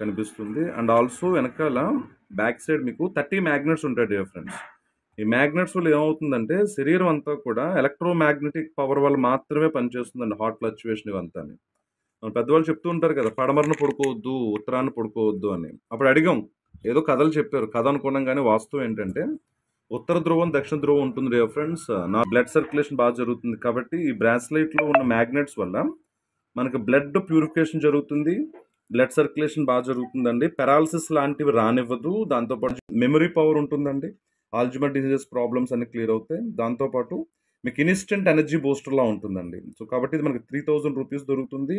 కనిపిస్తుంది. And also వెనకాల back side మీకు 30 మ్యాగ్నెట్స్ ఉంటాయి డియర్ ఫ్రెండ్స్. ఈ మ్యాగ్నెట్స్ వల్ల ఏమవుతుందంటే శరీరం అంతా కూడా ఎలక్ట్రోమాగ్నెటిక్ పవర్ వల్ల మాత్రమే పనిచేస్తుందండి. హార్ట్ ఫ్లక్చువేషన్ ఇవంతా. మన పెద్దవాళ్ళు చెప్తూ ఉంటారు కదా, పడమరన పడుకోవద్దు, ఉత్తరాన పడుకోవద్దు అని. అప్పుడు అడిగాం, ఏదో కథలు చెప్పారు, కథ అనుకున్నాం. కానీ వాస్తవం ఏంటంటే ఉత్తర ధ్రువం దక్షిణ ధ్రువం ఉంటుంది డియర్ ఫ్రెండ్స్. నా బ్లడ్ సర్క్యులేషన్ బాగా జరుగుతుంది కాబట్టి ఈ బ్రాస్లెట్లో ఉన్న మ్యాగ్నెట్స్ వల్ల మనకి బ్లడ్ ప్యూరిఫికేషన్ జరుగుతుంది, బ్లడ్ సర్క్యులేషన్ బాగా జరుగుతుందండి. పెరాలసిస్ లాంటివి రానివ్వదు. దాంతోపాటు మెమరీ పవర్ ఉంటుందండి. ఆల్జిమర్ డిసీజెస్ ప్రాబ్లమ్స్ అన్ని క్లియర్ అవుతాయి. దాంతోపాటు మీకు ఇన్స్టెంట్ ఎనర్జీ బూస్టర్లా ఉంటుందండి. సో కాబట్టి ఇది మనకి 3000 రూపీస్ దొరుకుతుంది.